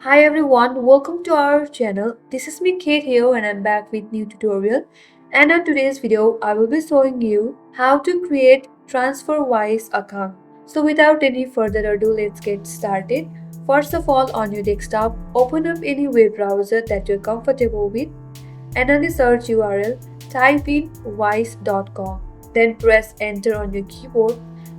Hi everyone, welcome to our channel. This is me Kate here and I'm back with new tutorial. And on today's video, I will be showing you how to create TransferWise account. So without any further ado, let's get started. First of all, on your desktop, open up any web browser that you're comfortable with and on the search URL, type in wise.com. Then press enter on your keyboard.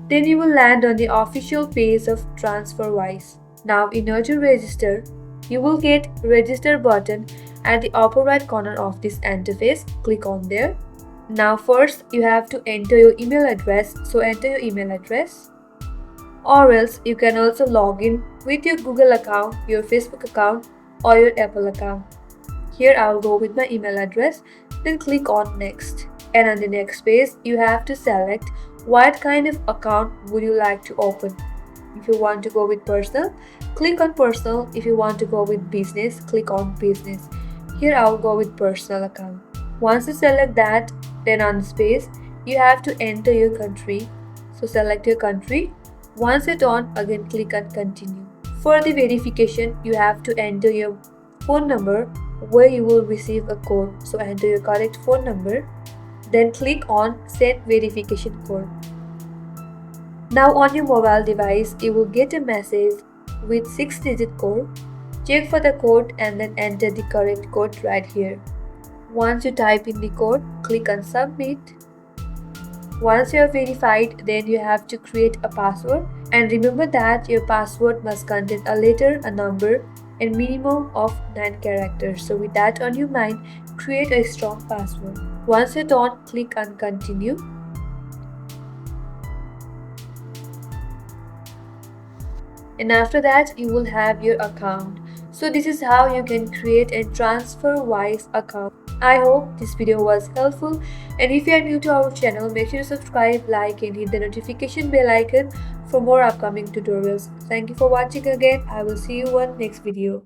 Then you will land on the official page of TransferWise. Now in order to register, you will get register button at the upper right corner of this interface. Click on there. Now first you have to enter your email address. So enter your email address. Or else you can also log in with your Google account, your Facebook account or your Apple account. Here I'll go with my email address, then click on next. And on the next page, you have to select what kind of account would you like to open. If you want to go with personal, click on personal. If you want to go with business, click on business. Here I'll go with personal account. Once you select that, then on this page, you have to enter your country. So select your country. Once you're done, again click on continue. For the verification, you have to enter your phone number where you will receive a code. So enter your correct phone number, then click on send verification code. Now on your mobile device, you will get a message with 6-digit code. Check for the code and then enter the correct code right here. Once you type in the code, click on submit. Once you are verified, then you have to create a password, and remember that your password must contain a letter, a number and minimum of 9 characters. So with that on your mind, create a strong password. Once you're done, click on continue. And after that, you will have your account. So this is how you can create a TransferWise account. I hope this video was helpful, and if you are new to our channel, make sure to subscribe, like and hit the notification bell icon for more upcoming tutorials. Thank you for watching again. I will see you on next video.